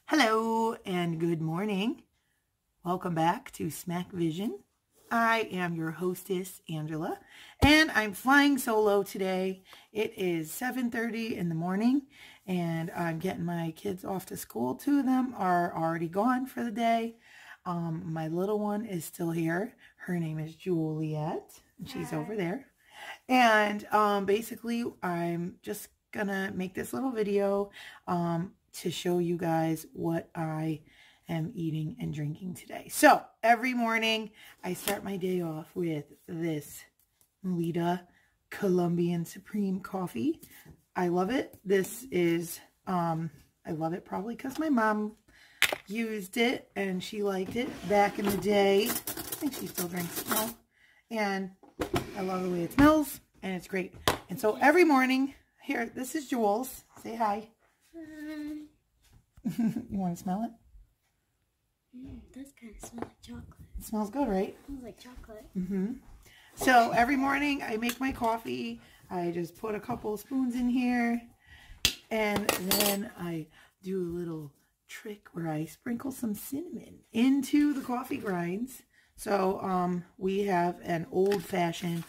Hello and good morning. Welcome back to SMACVISION. I am your hostess, Angela, and I'm flying solo today. It is 7:30 in the morning, and I'm getting my kids off to school. Two of them are already gone for the day. My little one is still here. Her name is Juliet, and she's over there. And basically, I'm just gonna make this little video to show you guys what I am eating and drinking today. So every morning I start my day off with this Melita Colombian Supreme coffee. I love it. This is, I love it probably because my mom used it and she liked it back in the day. I think she still drinks it now. And I love the way it smells and it's great. And so every morning, here, this is Jules. Say hi. You want to smell it? It does kind of smell like chocolate. It smells good, right? It smells like chocolate. So every morning I make my coffee. I just put a couple of spoons in here. And then I do a little trick where I sprinkle some cinnamon into the coffee grinds. So we have an old-fashioned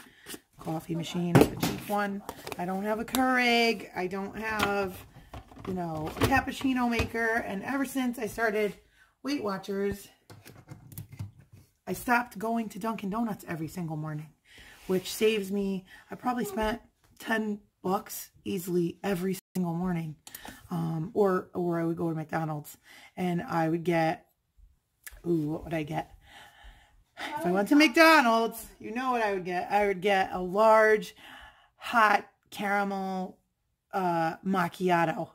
coffee machine, a cheap one. I don't have a Keurig. I don't have, you know, a cappuccino maker. And ever since I started Weight Watchers, I stopped going to Dunkin' Donuts every single morning, which saves me, I probably spent $10 easily every single morning. Or I would go to McDonald's and I would get, what would I get? If I went to McDonald's, you know what I would get. I would get a large hot caramel macchiato.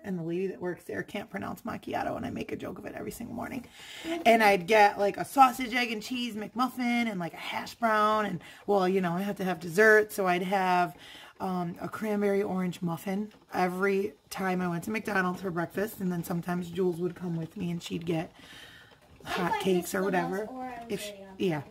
And the lady that works there can't pronounce macchiato, and I make a joke of it every single morning. And I'd get like a sausage, egg, and cheese McMuffin and like a hash brown. And, well, you know, I have to have dessert, so I'd have a cranberry orange muffin every time I went to McDonald's for breakfast. And then sometimes Jules would come with me and she'd get hot cakes or whatever. Yeah.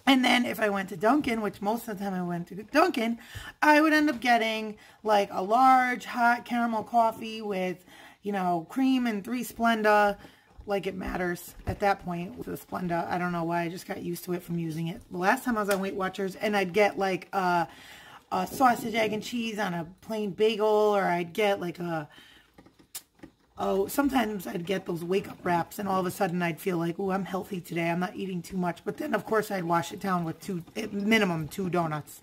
And then if I went to Dunkin', which most of the time I went to Dunkin', I would end up getting like a large hot caramel coffee with, you know, cream and 3 Splenda. Like it matters at that point with the Splenda. I don't know why. I just got used to it from using it. The last time I was on Weight Watchers, and I'd get like a sausage, egg, and cheese on a plain bagel, or I'd get like sometimes I'd get those wake-up wraps, and all of a sudden I'd feel like, oh, I'm healthy today. I'm not eating too much. But then, of course, I'd wash it down with minimum 2 donuts.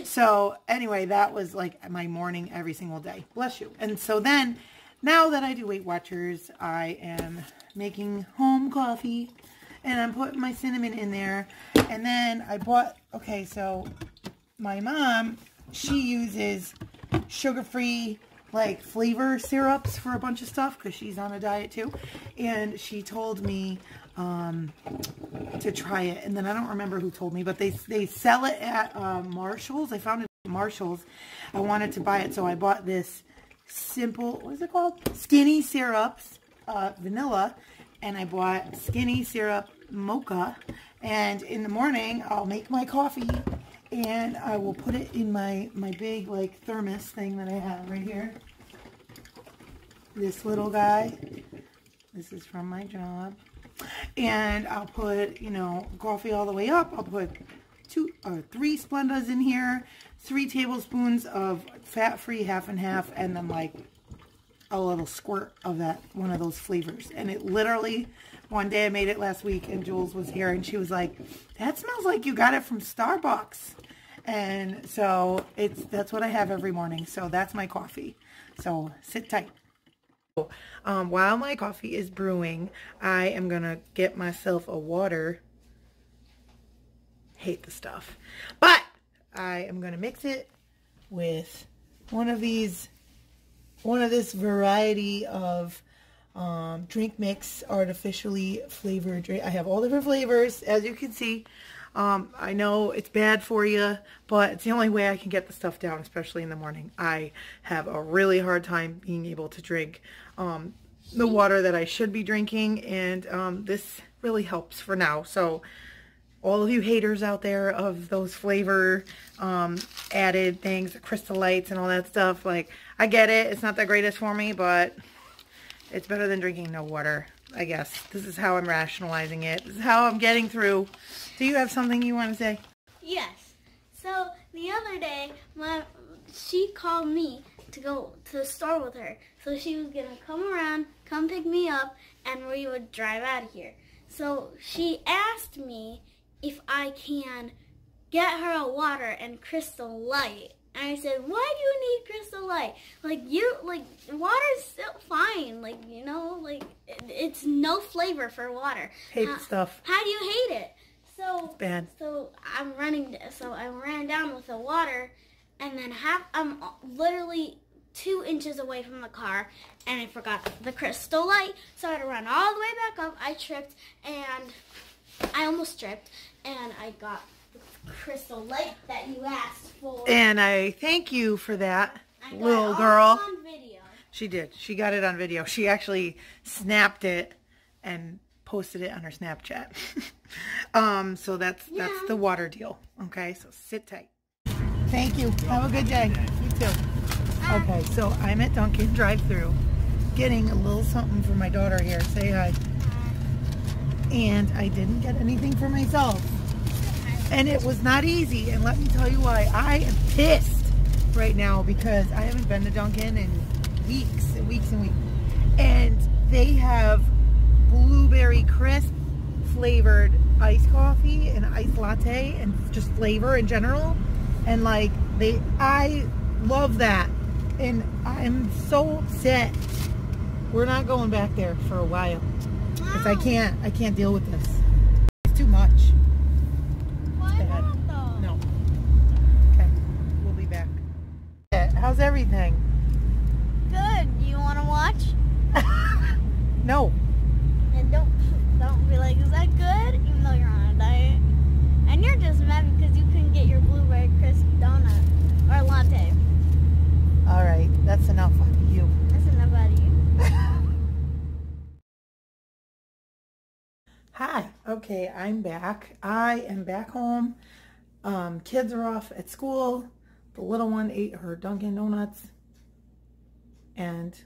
So, anyway, that was like my morning every single day. Bless you. And so then, now that I do Weight Watchers, I am making home coffee, and I'm putting my cinnamon in there. And then I bought, okay, so my mom, she uses sugar-free like flavor syrups for a bunch of stuff because she's on a diet too, and she told me to try it, and then I don't remember who told me, but they sell it at Marshall's. I found it at Marshall's. I wanted to buy it, so I bought this simple, what is it called? Skinny syrups, vanilla, and I bought skinny syrup mocha, and in the morning I'll make my coffee and I will put it in my big like thermos thing that I have right here. This little guy. This is from my job. And I'll put, you know, coffee all the way up. I'll put 3 Splendas in here. 3 tablespoons of fat-free half and half. And then like a little squirt of that, one of those flavors. And it literally, one day I made it last week and Jules was here and she was like, that smells like you got it from Starbucks. And so that's what I have every morning. So that's my coffee. So sit tight. While my coffee is brewing, I am going to get myself a water. Hate the stuff. But I am going to mix it with one of this variety of drink mix, artificially flavored drink. I have all different flavors, as you can see. I know it's bad for you, but it's the only way I can get the stuff down, especially in the morning. I have a really hard time being able to drink the water that I should be drinking, and this really helps for now. So all of you haters out there of those flavor added things, the Crystal Lights and all that stuff, like, I get it. It's not the greatest for me, but It's better than drinking no water, I guess. This is how I'm rationalizing it. This is how I'm getting through. Do you have something you want to say? Yes. So the other day, she called me to go to the store with her. So she was going to come around, come pick me up, and we would drive out of here. So she asked me if I can get her a water and Crystal Light. And I said, why do you need Crystal Light? Water's still fine. It's no flavor for water. Hate the stuff. How do you hate it? It's bad. So I ran down with the water, and then I'm literally 2 inches away from the car, and I forgot the Crystal Light. So I had to run all the way back up. I tripped, and I almost tripped, and I got the Crystal Light that you asked for. And I thank you for that, little girl. I got it on video. She did. She got it on video. She actually snapped it and posted it on her Snapchat. So that's the water deal. Okay, so sit tight. Thank you. Have a good day. You too. Okay, so I'm at Dunkin drive-thru getting a little something for my daughter here. Say hi. And I didn't get anything for myself. And it was not easy. And let me tell you why. I am pissed right now because I haven't been to Dunkin in weeks and weeks and weeks. And they have blueberry crisp flavored iced coffee and iced latte and just flavor in general. And I love that. And I'm so upset. We're not going back there for a while. Because I can't deal with this. It's too much. Why not though? No. Okay, we'll be back. How's everything? Good. You want to watch? No. And don't be like, is that good? Even though you're on a diet. And you're just mad because you couldn't get your blueberry crisp donut or latte. All right, that's enough out of you. That's enough out of you. Hi. Okay, I'm back. I am back home. Kids are off at school. The little one ate her Dunkin' Donuts and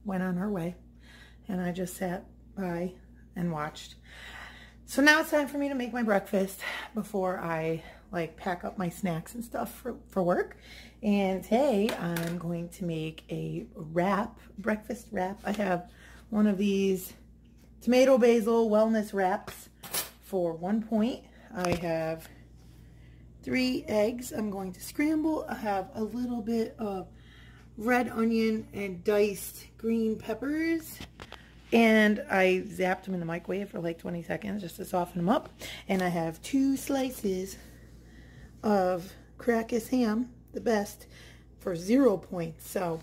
went on her way. And I just sat by and watched. So now it's time for me to make my breakfast before I pack up my snacks and stuff for work. And today I'm going to make a breakfast wrap. I have one of these tomato basil wellness wraps for 1 point. I have 3 eggs I'm going to scramble. I have a little bit of red onion and diced green peppers. And I zapped them in the microwave for 20 seconds just to soften them up. And I have 2 slices of Crackus ham, the best, for 0 points. So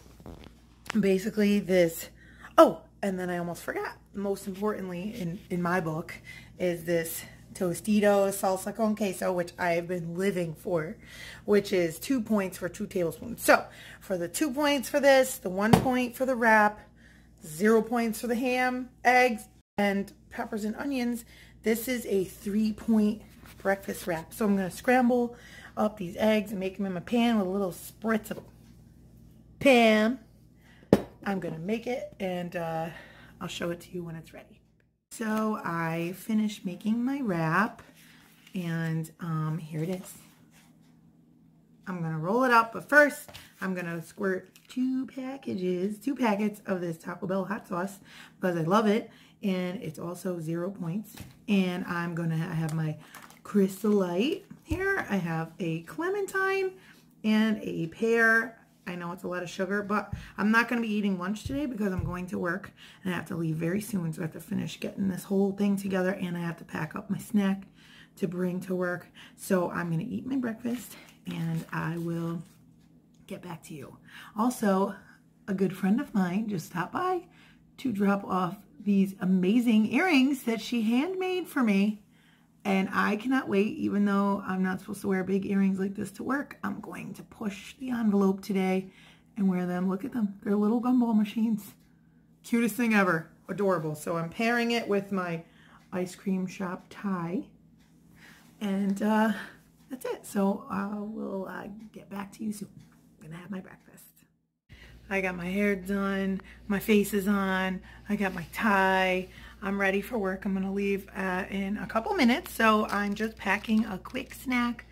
basically this, oh, and then I almost forgot. Most importantly in my book is this Tostitos salsa con queso, which I have been living for, which is 2 points for 2 tablespoons. So for the 2 points for this, the 1 point for the wrap, 0 points for the ham, eggs, and peppers and onions, this is a 3-point breakfast wrap. So I'm going to scramble up these eggs and make them in my pan with a little spritz of Pam. I'm going to make it, and I'll show it to you when it's ready. So I finished making my wrap, and here it is. I'm going to roll it up, but first I'm going to squirt 2 packets of this Taco Bell hot sauce because I love it, and it's also 0 points. And I'm going to have my Crystal Light here. I have a clementine and a pear. I know it's a lot of sugar, but I'm not going to be eating lunch today because I'm going to work and I have to leave very soon, so I have to finish getting this whole thing together, and I have to pack up my snack to bring to work. So I'm going to eat my breakfast and I will get back to you. Also, a good friend of mine just stopped by to drop off these amazing earrings that she handmade for me. And I cannot wait, even though I'm not supposed to wear big earrings like this to work. I'm going to push the envelope today and wear them. Look at them. They're little gumball machines. Cutest thing ever. Adorable. So I'm pairing it with my ice cream shop tie. And that's it. So I will get back to you soon. I'm going to have my breakfast. I got my hair done, my face is on, I got my tie. I'm ready for work. I'm gonna leave in a couple minutes, so I'm just packing a quick snack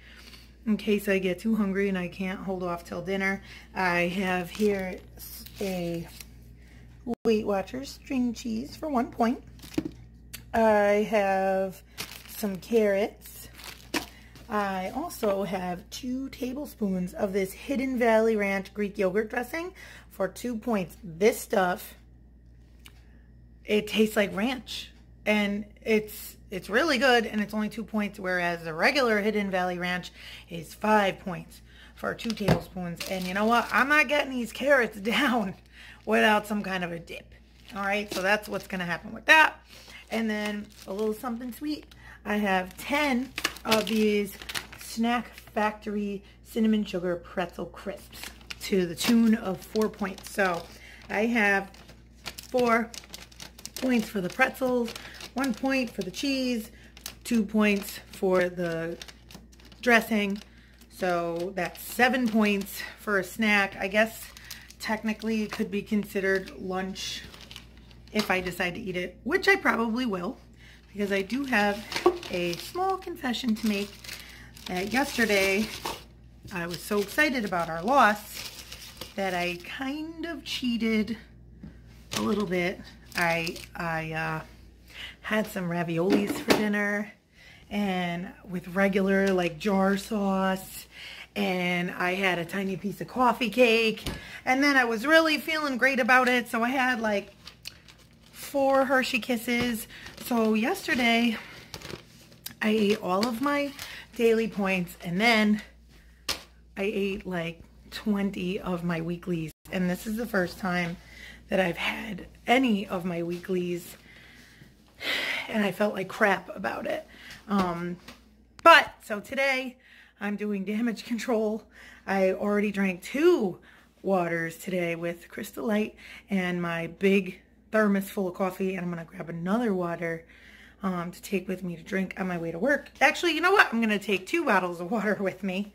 in case I get too hungry and I can't hold off till dinner. I have here a Weight Watchers string cheese for 1 point. I have some carrots. I also have 2 tablespoons of this Hidden Valley Ranch Greek yogurt dressing for 2 points. This stuff, it tastes like ranch, and it's really good, and it's only 2 points, whereas the regular Hidden Valley Ranch is 5 points for 2 tablespoons. And you know what? I'm not getting these carrots down without some kind of a dip. All right, so that's what's going to happen with that. And then a little something sweet. I have 10 of these Snack Factory Cinnamon Sugar Pretzel Crisps to the tune of 4 points. So I have 4 points for the pretzels, 1 point for the cheese, 2 points for the dressing. So that's 7 points for a snack. I guess technically it could be considered lunch if I decide to eat it, which I probably will, because I do have a small confession to make. Yesterday, I was so excited about our loss that I kind of cheated a little bit. I had some raviolis for dinner, and with regular like jar sauce, and I had a tiny piece of coffee cake, and then I was really feeling great about it, so I had like 4 Hershey Kisses. So yesterday I ate all of my daily points, and then I ate like 20 of my weeklies, and this is the first time that I've had any of my weeklies, and I felt like crap about it. But so today I'm doing damage control. I already drank 2 waters today with Crystal Light and my big thermos full of coffee, and I'm gonna grab another water to take with me to drink on my way to work. Actually, you know what? I'm gonna take 2 bottles of water with me.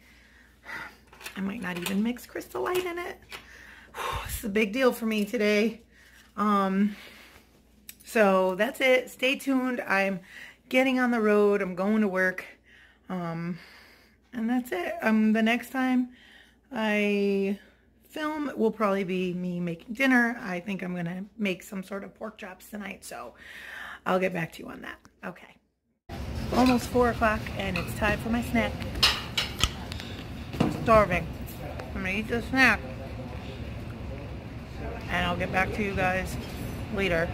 I might not even mix Crystal Light in it. This is a big deal for me today. So that's it. Stay tuned. I'm getting on the road. I'm going to work. And that's it. The next time I film will probably be me making dinner. I think I'm gonna make some sort of pork chops tonight, so I'll get back to you on that. Okay. Almost 4 o'clock, and it's time for my snack. I'm starving. I'm gonna eat this snack, and I'll get back to you guys later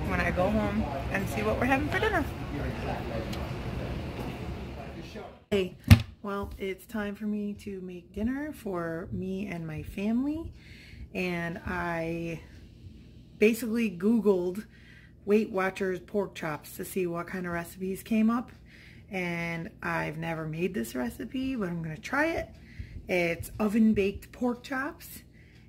when I go home and see what we're having for dinner. Hey, well, it's time for me to make dinner for me and my family, and I basically Googled Weight Watchers pork chops to see what kind of recipes came up, and I've never made this recipe, but I'm gonna try it. It's oven baked pork chops,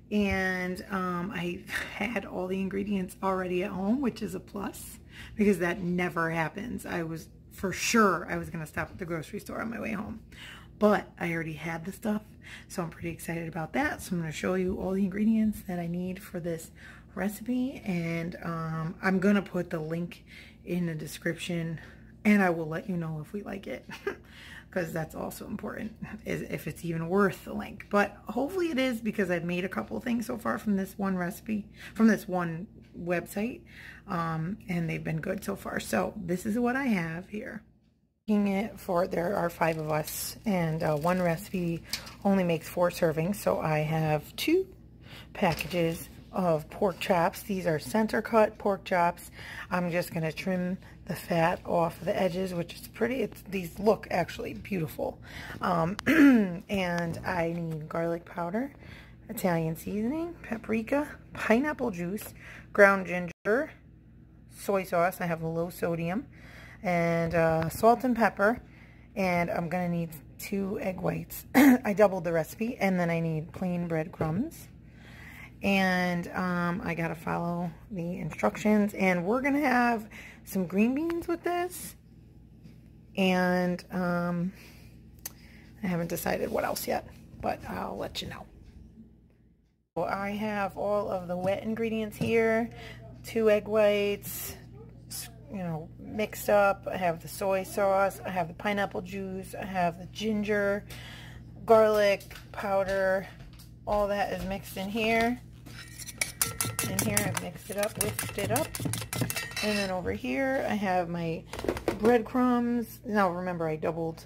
and I had all the ingredients already at home, which is a plus because that never happens. I was for sure I was gonna stop at the grocery store on my way home, but I already had the stuff, so I'm pretty excited about that. So I'm gonna show you all the ingredients that I need for this recipe, and I'm gonna put the link in the description, and I will let you know if we like it because that's also important, is if it's even worth the link. But hopefully it is, because I've made a couple things so far from this one recipe, from this one website, and they've been good so far. So this is what I have here. There are 5 of us, and one recipe only makes 4 servings, so I have 2 packages of pork chops. These are center cut pork chops. I'm just going to trim the fat off the edges, which is pretty. These look actually beautiful. And I need garlic powder, Italian seasoning, paprika, pineapple juice, ground ginger, soy sauce. I have a low sodium, and salt and pepper. And I'm going to need 2 egg whites. I doubled the recipe. And then I need plain breadcrumbs. And I gotta follow the instructions, and we're gonna have some green beans with this, and I haven't decided what else yet, but I'll let you know. I have all of the wet ingredients here, 2 egg whites, you know, mixed up. I have the soy sauce, I have the pineapple juice, I have the ginger, garlic powder, all that is mixed in here. In here I've mixed it up, whisked it up. And then over here I have my breadcrumbs. Now remember, I doubled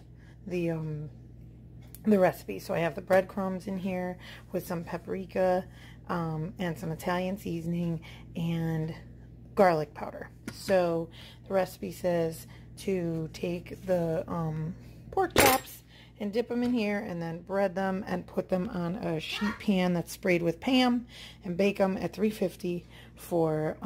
the recipe, so I have the breadcrumbs in here with some paprika and some Italian seasoning and garlic powder. So the recipe says to take the pork chops and dip them in here and then bread them and put them on a sheet pan that's sprayed with Pam and bake them at 350 for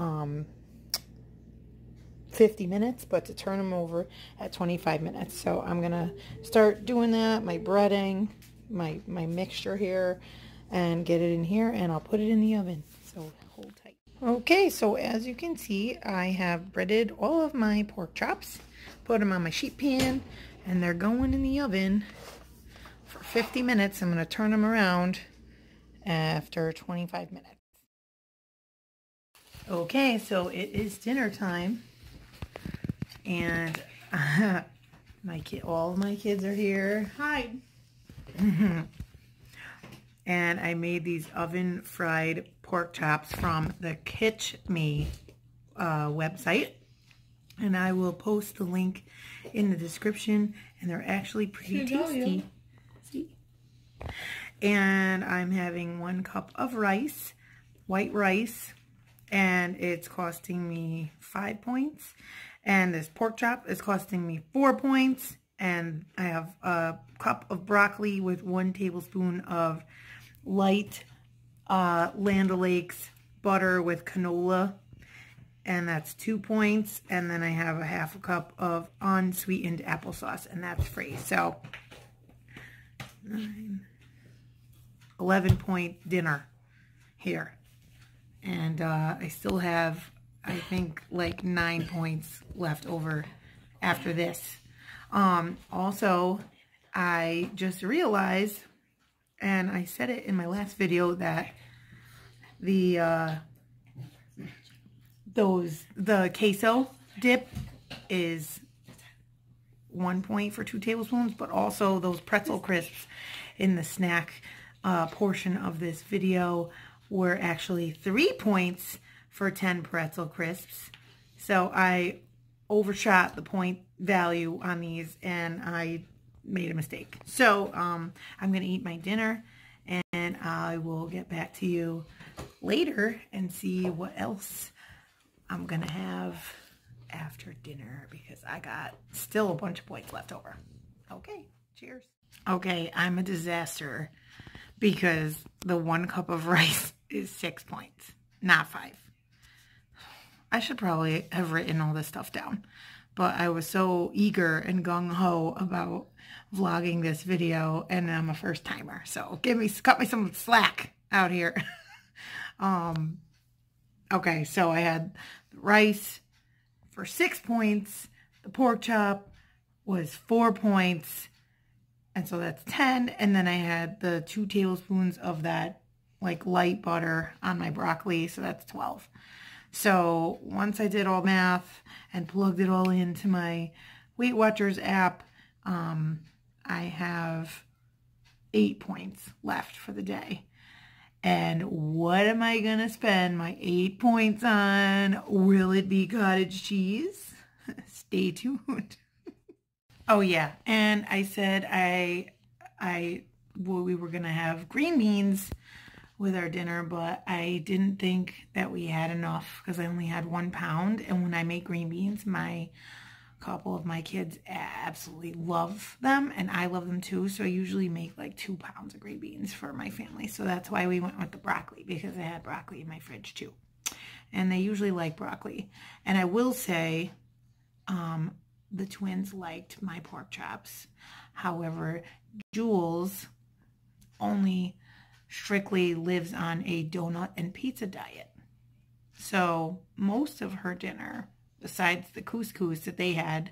50 minutes, but to turn them over at 25 minutes. So I'm gonna start doing that, my breading, my mixture here, and get it in here, and I'll put it in the oven. So hold tight. Okay, so as you can see, I have breaded all of my pork chops, put them on my sheet pan, and they're going in the oven for 50 minutes. I'm gonna turn them around after 25 minutes. Okay, so it is dinner time. And all of my kids are here. Hi. And I made these oven fried pork chops from the Kitch Me website. And I will post the link in the description. And they're actually pretty tasty. See? And I'm having 1 cup of rice, white rice. And it's costing me 5 points. And this pork chop is costing me 4 points. And I have a cup of broccoli with 1 tablespoon of light Land O'Lakes butter with canola. And that's 2 points. And then I have a half a cup of unsweetened applesauce. And that's free. So 11-point dinner here. And I still have, I think, like 9 points left over after this. Also, I just realized, and I said it in my last video, that the queso dip is 1 point for 2 tablespoons, but also those pretzel crisps in the snack portion of this video were actually 3 points for 10 pretzel crisps. So I overshot the point value on these and I made a mistake. So I'm going to eat my dinner and I will get back to you later and see what else I'm going to have after dinner, because I got still a bunch of points left over. Okay, cheers. Okay, I'm a disaster because the 1 cup of rice is 6 points, not 5. I should probably have written all this stuff down, but I was so eager and gung-ho about vlogging this video, and I'm a first timer, so cut me some slack out here. Okay, so I had rice for 6 points, the pork chop was 4 points, and so that's 10, and then I had the 2 tablespoons of that like light butter on my broccoli, so that's 12. So once I did all math and plugged it all into my Weight Watchers app, I have 8 points left for the day. And what am I going to spend my 8 points on? Will it be cottage cheese? Stay tuned. Oh yeah, and I said we were going to have green beans with our dinner, but I didn't think that we had enough because I only had 1 pound. And when I make green beans, a couple of my kids absolutely love them, and I love them too. So I usually make like 2 pounds of green beans for my family. So that's why we went with the broccoli, because I had broccoli in my fridge too. And they usually like broccoli. And I will say, the twins liked my pork chops. However, Jules only strictly lives on a donut and pizza diet. So most of her dinner, besides the couscous that they had,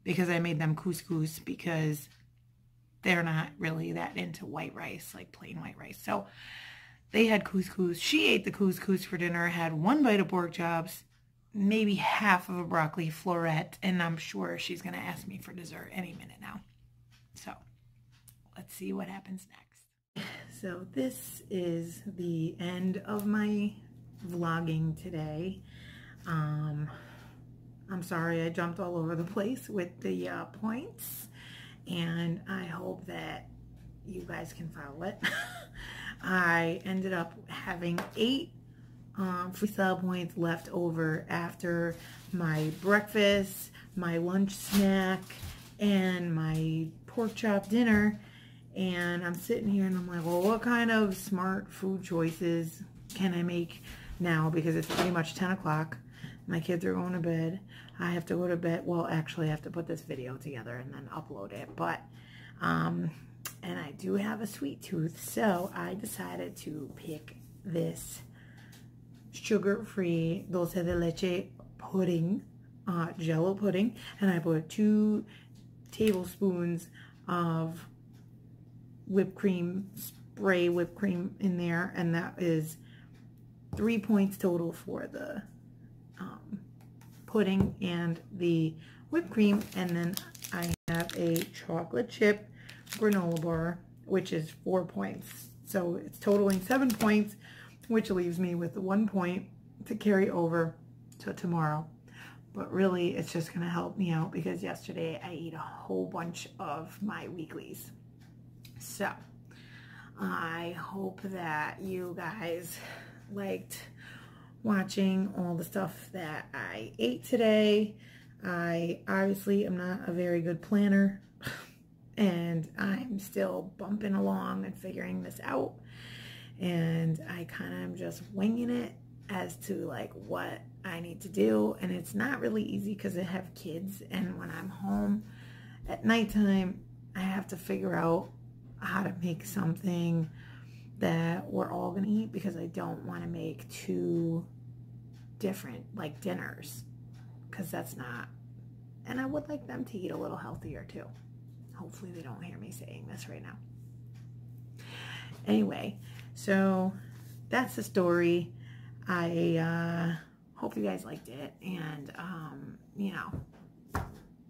because I made them couscous because they're not really that into white rice, like plain white rice. So They had couscous. She ate the couscous for dinner, had one bite of pork chops, maybe half of a broccoli floret, and I'm sure she's going to ask me for dessert any minute now. So let's see what happens next. So this is the end of my vlogging today. I'm sorry I jumped all over the place with the points, and I hope that you guys can follow it. I ended up having 8 freestyle points left over after my breakfast, my lunch snack, and my pork chop dinner. And I'm sitting here and I'm like, well, what kind of smart food choices can I make now? Because it's pretty much 10 o'clock. My kids are going to bed. I have to go to bed. Well, actually, I have to put this video together and then upload it. But, and I do have a sweet tooth. So I decided to pick this sugar-free dulce de leche pudding, Jello pudding. And I put 2 tablespoons of whipped cream, spray whipped cream in there, and that is 3 points total for the pudding and the whipped cream. And then I have a chocolate chip granola bar, which is 4 points. So it's totaling 7 points, which leaves me with 1 point to carry over to tomorrow. But really, it's just going to help me out because yesterday I ate a whole bunch of my weeklies. So, I hope that you guys liked watching all the stuff that I ate today. I obviously am not a very good planner, and I'm still bumping along and figuring this out. And I kind of am just winging it as to like what I need to do. And it's not really easy because I have kids, and when I'm home at nighttime, I have to figure out how to make something that we're all gonna eat, because I don't want to make 2 different like dinners, because that's not, and I would like them to eat a little healthier too. Hopefully they don't hear me saying this right now. Anyway, so that's the story. I hope you guys liked it, and you know,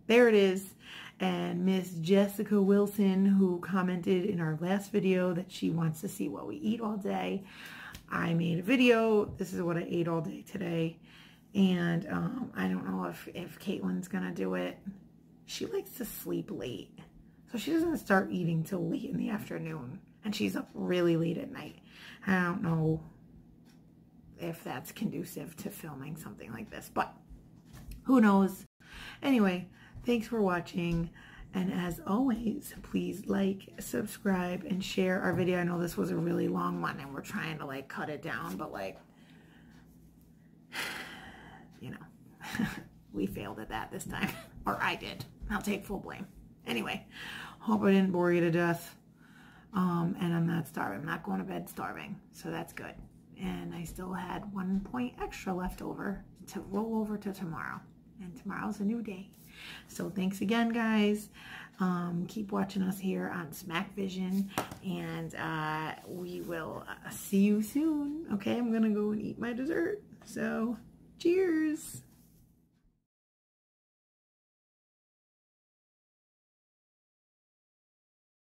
there it is. And Miss Jessica Wilson, who commented in our last video that she wants to see what we eat all day, I made a video. This is what I ate all day today. And I don't know if Caitlin's gonna do it. She likes to sleep late, so she doesn't start eating till late in the afternoon, and she's up really late at night. I don't know if that's conducive to filming something like this, but who knows. Anyway, thanks for watching, and as always, please like, subscribe, and share our video. I know this was a really long one, and we're trying to like cut it down, but like, you know, we failed at that this time, or I did. I'll take full blame. Anyway, hope I didn't bore you to death, and I'm not starving. I'm not going to bed starving, so that's good. And I still had 1 point extra left over to roll over to tomorrow, and tomorrow's a new day. So thanks again, guys. Keep watching us here on SMACVISION, and we will see you soon. Okay, I'm gonna go and eat my dessert. So cheers.